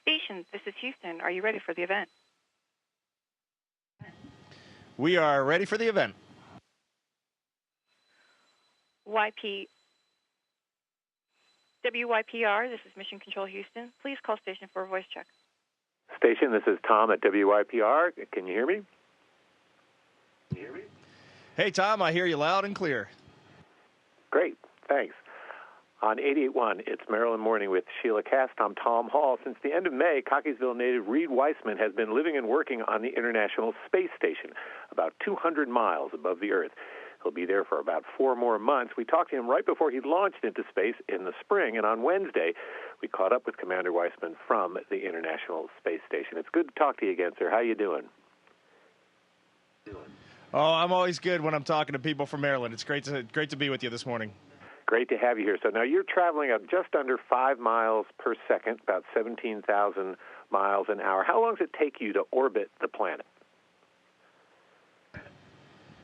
Station, this is Houston. Are you ready for the event? We are ready for the event. WYPR, this is Mission Control Houston. Please call station for a voice check. Station, this is Tom at WYPR. Can you hear me? Hey, Tom, I hear you loud and clear. Great, thanks. On 88.1, it's Maryland Morning with Sheila Cast. I'm Tom Hall. Since the end of May, Cockeysville native Reid Wiseman has been living and working on the International Space Station, about 200 miles above the Earth. He'll be there for about 4 more months. We talked to him right before he launched into space in the spring, and on Wednesday, we caught up with Commander Wiseman from the International Space Station. It's good to talk to you again, sir. How you doing? Oh, I'm always good when I'm talking to people from Maryland. It's great to be with you this morning. Great to have you here. So now you're traveling at just under 5 miles per second, about 17,000 miles an hour. How long does it take you to orbit the planet?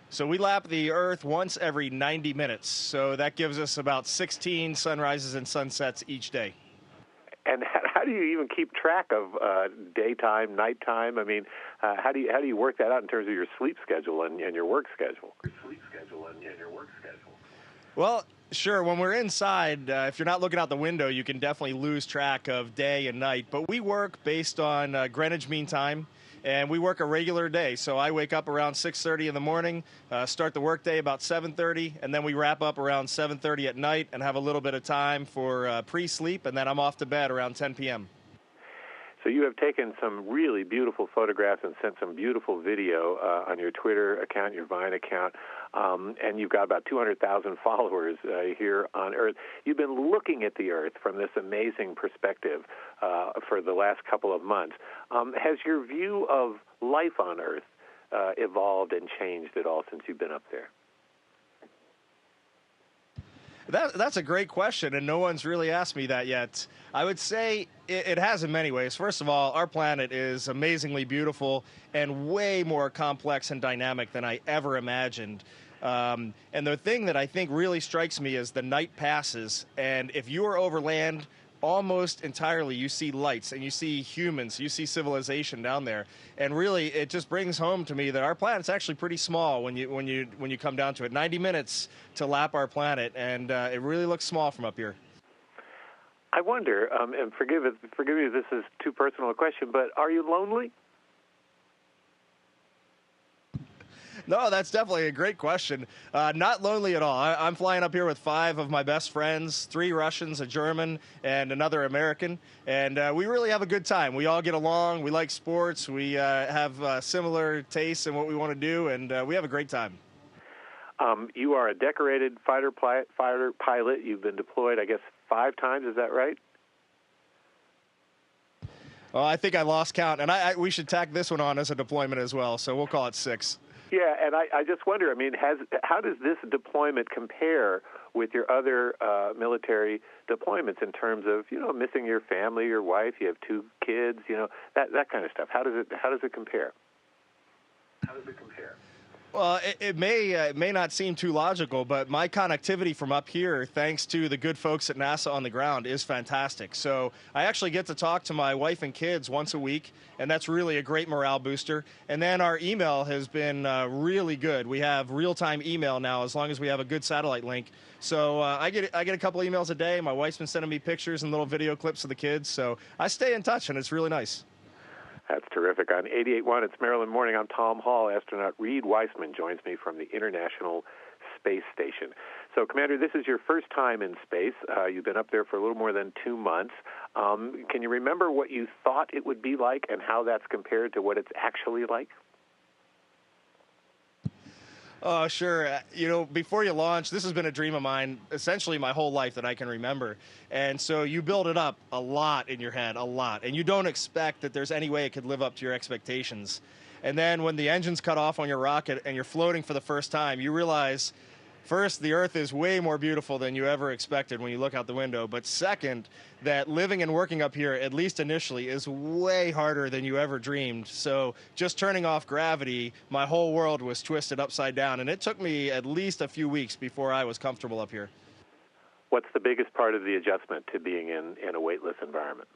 So we lap the Earth once every 90 minutes. So that gives us about 16 sunrises and sunsets each day. And how do you even keep track of daytime, nighttime? I mean, how do you work that out in terms of your sleep schedule and your work schedule? Well, sure. When we're inside, if you're not looking out the window, you can definitely lose track of day and night. But we work based on Greenwich Mean Time, and we work a regular day. So I wake up around 6:30 in the morning, start the workday about 7:30, and then we wrap up around 7:30 at night and have a little bit of time for pre-sleep, and then I'm off to bed around 10 p.m. So you have taken some really beautiful photographs and sent some beautiful video on your Twitter account, your Vine account, and you've got about 200,000 followers here on Earth. You've been looking at the Earth from this amazing perspective for the last couple of months. Has your view of life on Earth evolved and changed at all since you've been up there? That's a great question, and no one's really asked me that yet. I would say it has in many ways. First of all, our planet is amazingly beautiful and way more complex and dynamic than I ever imagined. And the thing that I think really strikes me is the night passes, and if you are over land, almost entirely you see lights and you see humans, you see civilization down there, and really it just brings home to me that our planet's actually pretty small when you come down to it. 90 minutes to lap our planet, and it really looks small from up here. I wonder, and forgive me if this is too personal a question, but are you lonely? No, that's definitely a great question. Not lonely at all. I'm flying up here with 5 of my best friends, 3 Russians, a German, and another American. And we really have a good time. We all get along. We like sports. We have similar tastes in what we want to do, and we have a great time. You are a decorated fighter pilot. You've been deployed, I guess, 5 times. Is that right? Well, I think I lost count, and we should tack this one on as a deployment as well, so we'll call it 6. Yeah, and I just wonder, I mean, how does this deployment compare with your other military deployments in terms of, missing your family, your wife, you have 2 kids, that kind of stuff? How does it compare? Well, it may not seem too logical, but my connectivity from up here, thanks to the good folks at NASA on the ground, is fantastic. So I actually get to talk to my wife and kids once a week, and that's really a great morale booster. And then our email has been really good. We have real-time email now, as long as we have a good satellite link. So I get a couple emails a day. My wife's been sending me pictures and little video clips of the kids. So I stay in touch, and it's really nice. That's terrific. On 88.1, it's Maryland Morning. I'm Tom Hall. Astronaut Reid Wiseman joins me from the International Space Station. So, Commander, this is your first time in space. You've been up there for a little more than 2 months. Can you remember what you thought it would be like and how that's compared to what it's actually like? Oh, sure. Before you launch, this has been a dream of mine essentially my whole life that I can remember. And so you build it up a lot in your head, a lot. And you don't expect that there's any way it could live up to your expectations. And then when the engine's cut off on your rocket and you're floating for the first time, you realize, first, the Earth is way more beautiful than you ever expected when you look out the window. But second, that living and working up here, at least initially, is way harder than you ever dreamed. So just turning off gravity, my whole world was twisted upside down. And it took me at least a few weeks before I was comfortable up here. What's the biggest part of the adjustment to being in a weightless environment?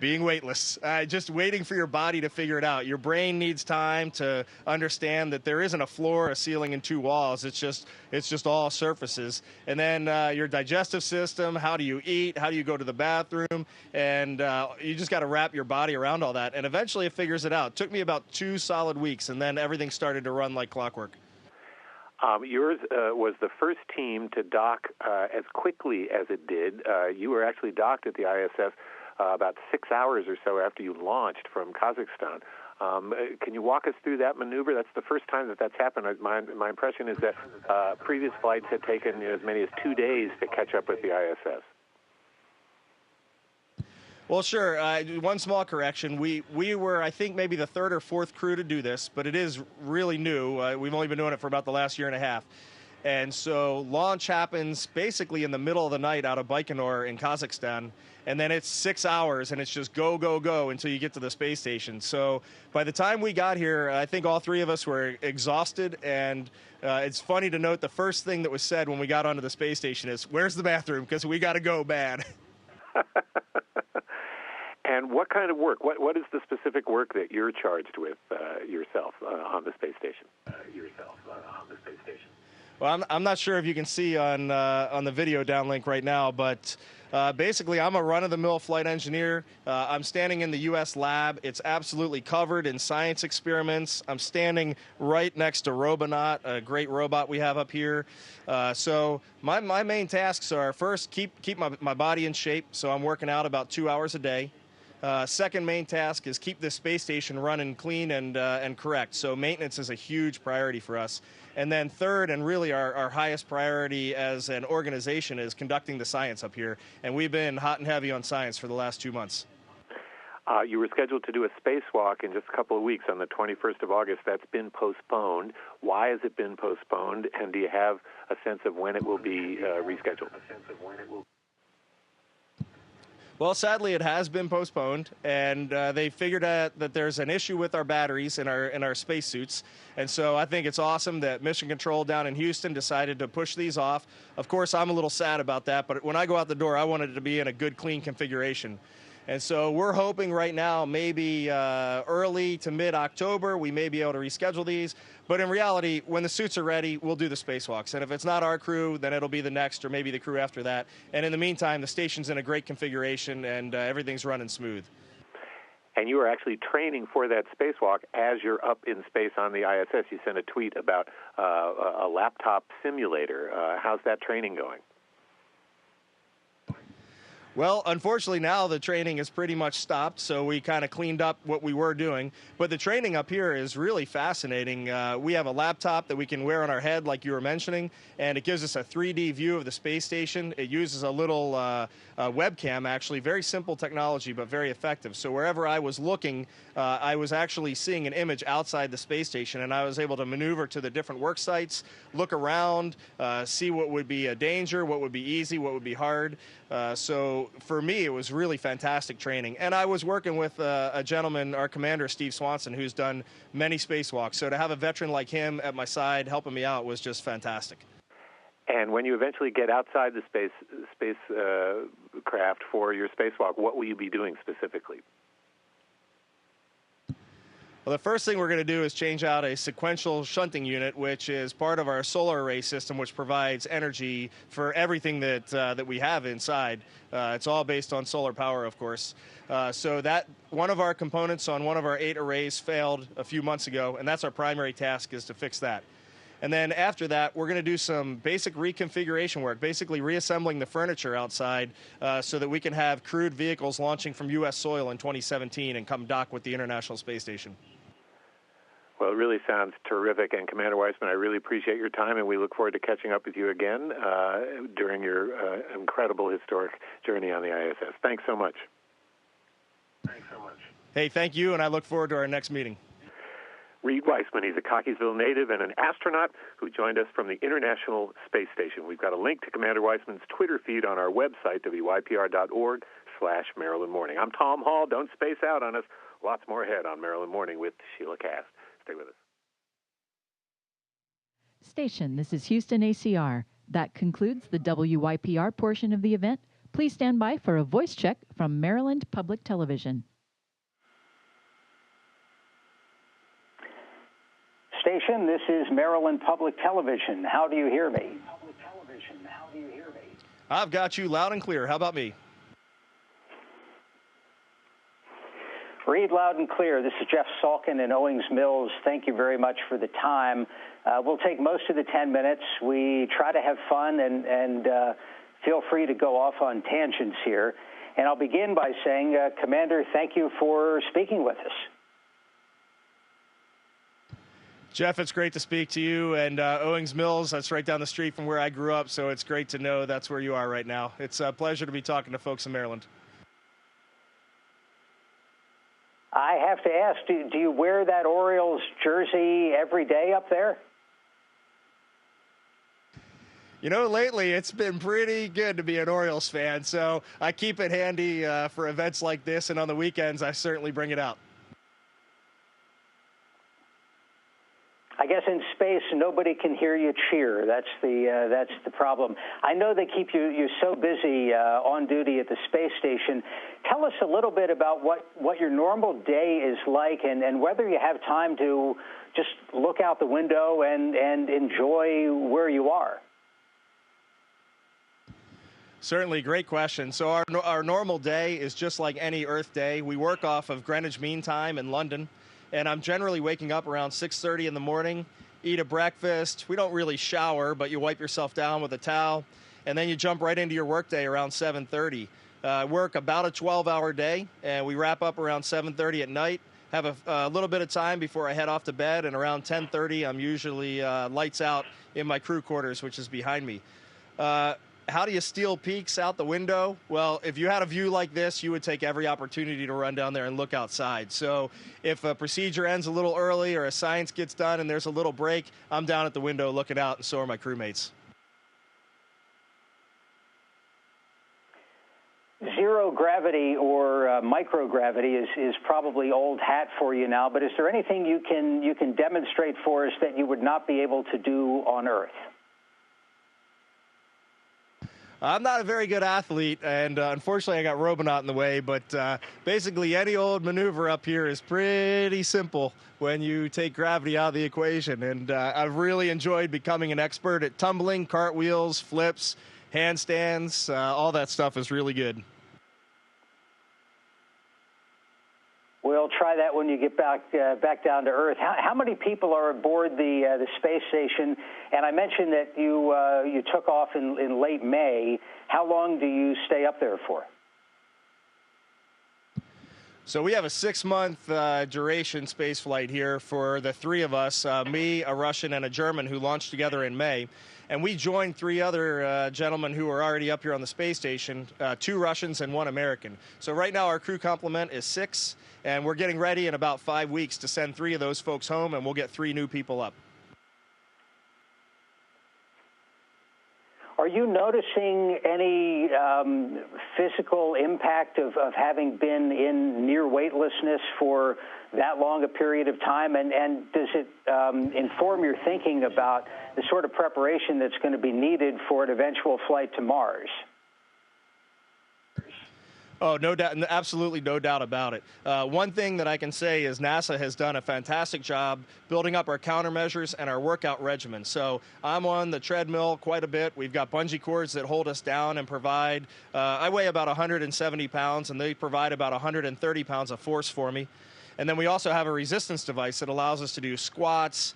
Being weightless, just waiting for your body to figure it out. Your brain needs time to understand that there isn't a floor, a ceiling, and two walls. It's just all surfaces. And then your digestive system, how do you eat, how do you go to the bathroom, and you just got to wrap your body around all that. And eventually it figures it out. It took me about 2 solid weeks, and then everything started to run like clockwork. Yours was the first team to dock as quickly as it did. You were actually docked at the ISS about 6 hours or so after you launched from Kazakhstan. Can you walk us through that maneuver? That's the first time that that's happened. My impression is that previous flights had taken as many as 2 days to catch up with the ISS. Well, sure. One small correction. We were, I think, maybe the third or fourth crew to do this, but it is really new. We've only been doing it for about the last year and a half. And so launch happens basically in the middle of the night out of Baikonur in Kazakhstan, and then it's 6 hours, and it's just go, go, go until you get to the space station. So by the time we got here, I think all three of us were exhausted, and it's funny to note the first thing that was said when we got onto the space station is, "Where's the bathroom? Because we got to go bad." And what kind of work? What is the specific work that you're charged with yourself on the space station? Well, I'm not sure if you can see on the video downlink right now, but basically I'm a run-of-the-mill flight engineer. I'm standing in the U.S. lab. It's absolutely covered in science experiments. I'm standing right next to Robonaut, a great robot we have up here. So my main tasks are, first, keep my body in shape, so I'm working out about 2 hours a day. Second main task is keep the space station running clean and correct. So maintenance is a huge priority for us. And then third, and really our highest priority as an organization, is conducting the science up here. And we've been hot and heavy on science for the last 2 months. You were scheduled to do a spacewalk in just a couple of weeks on the 21st of August. That's been postponed. Why has it been postponed? And do you have a sense of when it will be rescheduled? Well, sadly, it has been postponed, and they figured out that there's an issue with our batteries in our spacesuits. And so I think it's awesome that Mission Control down in Houston decided to push these off. Of course, I'm a little sad about that, but when I go out the door, I want it to be in a good, clean configuration. And so we're hoping right now maybe early to mid-October we may be able to reschedule these. But in reality, when the suits are ready, we'll do the spacewalks. And if it's not our crew, then it'll be the next or maybe the crew after that. And in the meantime, the station's in a great configuration and everything's running smooth. And you are actually training for that spacewalk as you're up in space on the ISS. You sent a tweet about a laptop simulator. How's that training going? Well, unfortunately, now the training is pretty much stopped, so we kind of cleaned up what we were doing. But the training up here is really fascinating. We have a laptop that we can wear on our head, like you were mentioning, and it gives us a 3D view of the space station. It uses a little webcam, actually. Very simple technology, but very effective. So wherever I was looking, I was actually seeing an image outside the space station, and I was able to maneuver to the different work sites, look around, see what would be a danger, what would be easy, what would be hard. So for me, it was really fantastic training. And I was working with a gentleman, our commander, Steve Swanson, who's done many spacewalks. So to have a veteran like him at my side helping me out was just fantastic. And when you eventually get outside the space craft for your spacewalk, what will you be doing specifically? Well, the first thing we're going to do is change out a sequential shunting unit, which is part of our solar array system, which provides energy for everything that we have inside. It's all based on solar power, of course. So that one of our components on one of our 8 arrays failed a few months ago, and that's our primary task, is to fix that. And then after that, we're going to do some basic reconfiguration work, basically reassembling the furniture outside so that we can have crewed vehicles launching from U.S. soil in 2017 and come dock with the International Space Station. Well, it really sounds terrific. And Commander Wiseman, I really appreciate your time, and we look forward to catching up with you again during your incredible historic journey on the ISS. Thanks so much. Hey, thank you, and I look forward to our next meeting. Reid Wiseman, he's a Cockeysville native and an astronaut who joined us from the International Space Station. We've got a link to Commander Wiseman's Twitter feed on our website, WYPR.org/Maryland Morning. I'm Tom Hall. Don't space out on us. Lots more ahead on Maryland Morning with Sheila Cast. Stay with us. Station, this is Houston ACR. That concludes the WYPR portion of the event. Please stand by for a voice check from Maryland Public Television. Station, this is Maryland Public Television. How do you hear me? I've got you loud and clear. How about me? Read loud and clear. This is Jeff Salkin in Owings Mills. Thank you very much for the time. We'll take most of the 10 minutes. We try to have fun and feel free to go off on tangents here. And I'll begin by saying, Commander, thank you for speaking with us. Jeff, it's great to speak to you. And Owings Mills, that's right down the street from where I grew up, so it's great to know that's where you are right now. It's a pleasure to be talking to folks in Maryland. I have to ask, do you wear that Orioles jersey every day up there? You know, lately it's been pretty good to be an Orioles fan, so I keep it handy for events like this, and on the weekends I certainly bring it out. I guess in space, nobody can hear you cheer. That's the problem. I know they keep you so busy on duty at the space station. Tell us a little bit about what your normal day is like, and whether you have time to just look out the window and enjoy where you are. Certainly, great question. So our normal day is just like any Earth day. We work off of Greenwich Mean Time in London. And I'm generally waking up around 6:30 in the morning, eat a breakfast. We don't really shower, but you wipe yourself down with a towel, and then you jump right into your workday around 7:30. Work about a 12-hour day, and we wrap up around 7:30 at night. Have a little bit of time before I head off to bed, and around 10:30, I'm usually lights out in my crew quarters, which is behind me. How do you steal peeks out the window? Well, if you had a view like this, you would take every opportunity to run down there and look outside. So if a procedure ends a little early or a science gets done and there's a little break, I'm down at the window looking out, and so are my crewmates. Zero gravity or microgravity is probably old hat for you now, but is there anything you can demonstrate for us that you would not be able to do on Earth? I'm not a very good athlete, and unfortunately I got Robonaut in the way, but basically any old maneuver up here is pretty simple when you take gravity out of the equation. And I've really enjoyed becoming an expert at tumbling, cartwheels, flips, handstands. All that stuff is really good. We'll try that when you get back down to Earth. How many people are aboard the space station? And I mentioned that you took off in late May. How long do you stay up there for? So we have a 6-month duration space flight here for the three of us, me, a Russian, and a German, who launched together in May. And we joined 3 other gentlemen who are already up here on the space station, 2 Russians and 1 American. So right now our crew complement is 6, and we're getting ready in about 5 weeks to send 3 of those folks home, and we'll get 3 new people up. Are you noticing any physical impact of having been in near weightlessness for that long a period of time? And does it inform your thinking about the sort of preparation that's going to be needed for an eventual flight to Mars? Oh, no doubt, absolutely no doubt about it. One thing that I can say is NASA has done a fantastic job building up our countermeasures and our workout regimen. So I'm on the treadmill quite a bit. We've got bungee cords that hold us down and provide, I weigh about 170 pounds, and they provide about 130 pounds of force for me. And then we also have a resistance device that allows us to do squats,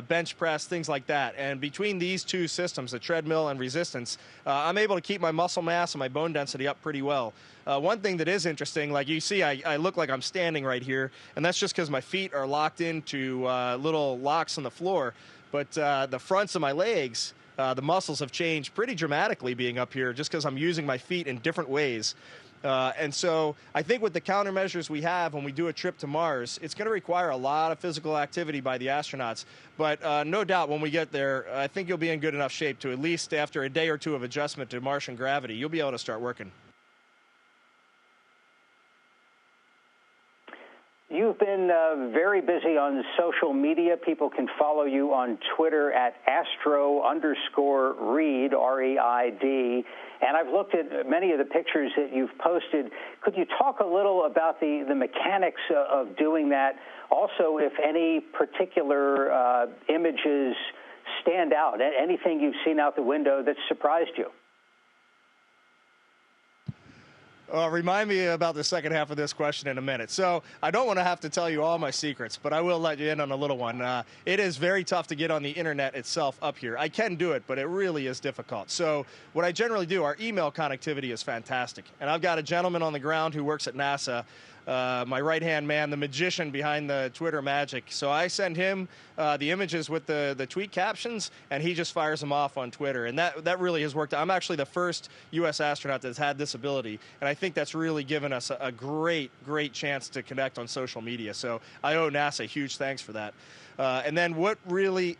bench press, things like that. And between these 2 systems, the treadmill and resistance, I'm able to keep my muscle mass and my bone density up pretty well. One thing that is interesting, like you see, I look like I'm standing right here, and that's just because my feet are locked into little locks on the floor. But the fronts of my legs, the muscles have changed pretty dramatically being up here just because I'm using my feet in different ways. And so I think with the countermeasures we have when we do a trip to Mars, it's going to require a lot of physical activity by the astronauts. But no doubt when we get there, I think you'll be in good enough shape to, at least after a day or 2 of adjustment to Martian gravity, you'll be able to start working. You you've been very busy on social media. People can follow you on Twitter at Astro_Reid, R-E-I-D. And I've looked at many of the pictures that you've posted. Could you talk a little about the mechanics of doing that? Also, if any particular images stand out, anything you've seen out the window that surprised you? Remind me about the second half of this question in a minute. So I don't want to have to tell you all my secrets, but I will let you in on a little one. It is very tough to get on the internet itself up here. I can do it, but it really is difficult. So what I generally do, our email connectivity is fantastic. And I've got a gentleman on the ground who works at NASA, my right-hand man, the magician behind the Twitter magic. So I send him the images with the tweet captions, and he just fires them off on Twitter. And that really has worked. I'm actually the first U.S. astronaut that's had this ability, and I think that's really given us a great chance to connect on social media. So I owe NASA huge thanks for that. And then what really...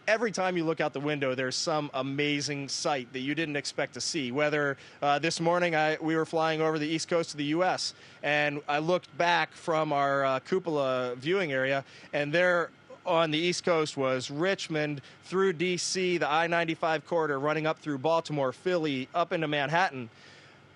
Every time you look out the window, there's some amazing sight that you didn't expect to see. Whether this morning we were flying over the east coast of the U.S., and I looked back from our cupola viewing area, and there on the east coast was Richmond, through D.C., the I-95 corridor running up through Baltimore, Philly, up into Manhattan.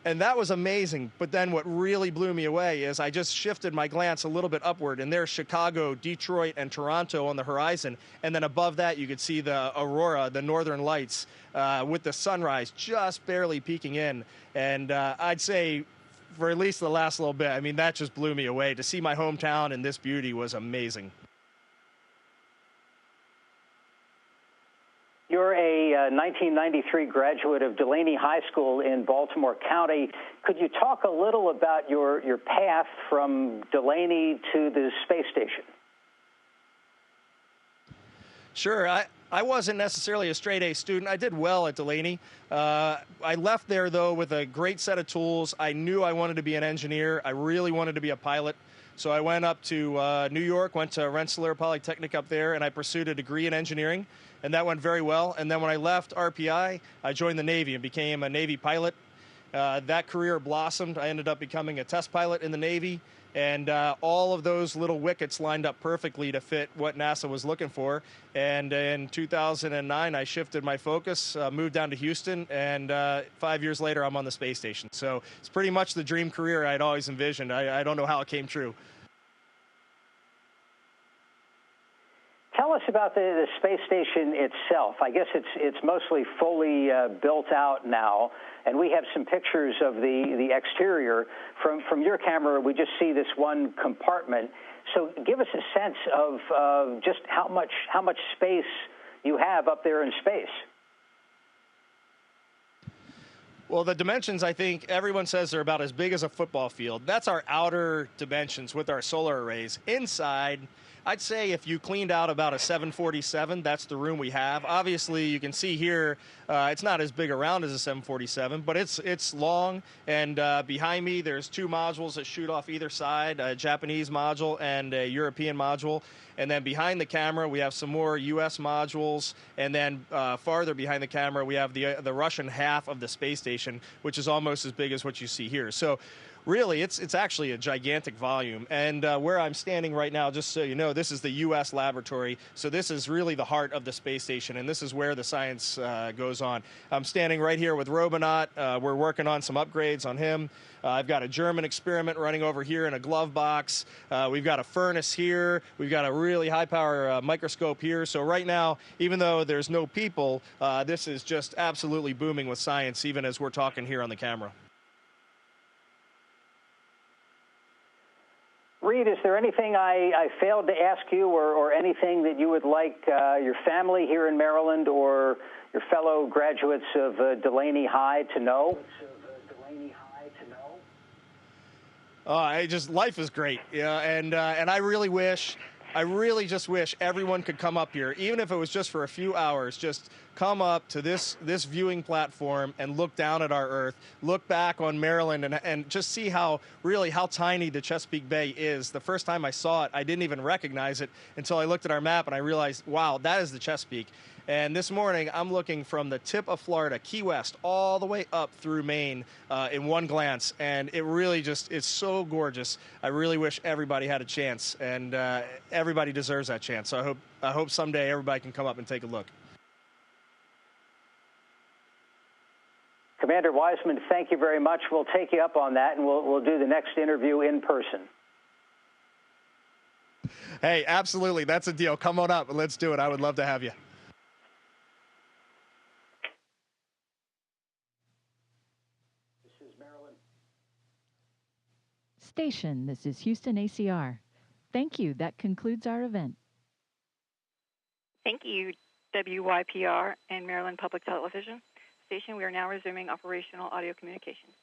And that was amazing. But then what really blew me away is I just shifted my glance a little bit upward, and there's Chicago, Detroit, and Toronto on the horizon. And then above that, you could see the aurora, the northern lights, with the sunrise just barely peeking in. And I'd say for at least the last little bit, I mean, that just blew me away. To see my hometown in this beauty was amazing. You're a 1993 graduate of Delaney High School in Baltimore County. Could you talk a little about your path from Delaney to the space station? Sure. I wasn't necessarily a straight-A student. I did well at Delaney. I left there, though, with a great set of tools. I knew I wanted to be an engineer. I really wanted to be a pilot. So I went up to New York, went to Rensselaer Polytechnic up there, and I pursued a degree in engineering, and that went very well. And then when I left RPI, I joined the Navy and became a Navy pilot. That career blossomed. I ended up becoming a test pilot in the Navy, and all of those little wickets lined up perfectly to fit what NASA was looking for. And in 2009, I shifted my focus, moved down to Houston, and 5 years later, I'm on the space station. So it's pretty much the dream career I'd always envisioned. I don't know how it came true. Tell us about the space station itself. I guess it's mostly fully built out now, and we have some pictures of the exterior. From your camera, we just see this one compartment. So give us a sense of just how much space you have up there in space. Well, the dimensions, I think everyone says they're about as big as a football field. That's our outer dimensions with our solar arrays. Inside, I'd say if you cleaned out about a 747, that's the room we have. Obviously, you can see here, it's not as big around as a 747, but it's long. And behind me, there's two modules that shoot off either side, a Japanese module and a European module. And then behind the camera, we have some more U.S. modules. And then farther behind the camera, we have the Russian half of the space station, which is almost as big as what you see here. So really, it's actually a gigantic volume. And where I'm standing right now, just so you know, this is the U.S. laboratory. So this is really the heart of the space station, and this is where the science goes on. I'm standing right here with Robonaut. We're working on some upgrades on him. I've got a German experiment running over here in a glove box. We've got a furnace here. We've got a really high-power microscope here. So right now, even though there's no people, this is just absolutely booming with science, even as we're talking here on the camera. Reid, is there anything I failed to ask you or anything that you would like your family here in Maryland or your fellow graduates of Delaney High to know? Life is great, yeah, and I really just wish everyone could come up here, even if it was just for a few hours, just come up to this viewing platform and look down at our Earth, look back on Maryland, and just see how tiny the Chesapeake Bay is. The first time I saw it, I didn't even recognize it until I looked at our map and I realized, wow, that is the Chesapeake. And this morning, I'm looking from the tip of Florida, Key West, all the way up through Maine in one glance. And it really it's so gorgeous. I really wish everybody had a chance, and everybody deserves that chance. So I hope someday everybody can come up and take a look. Commander Wiseman, thank you very much. We'll take you up on that, and we'll do the next interview in person. Hey, absolutely. That's a deal. Come on up and let's do it. I would love to have you. Station, this is Houston ACR. Thank you. That concludes our event. Thank you, WYPR and Maryland Public Television Station. We are now resuming operational audio communications.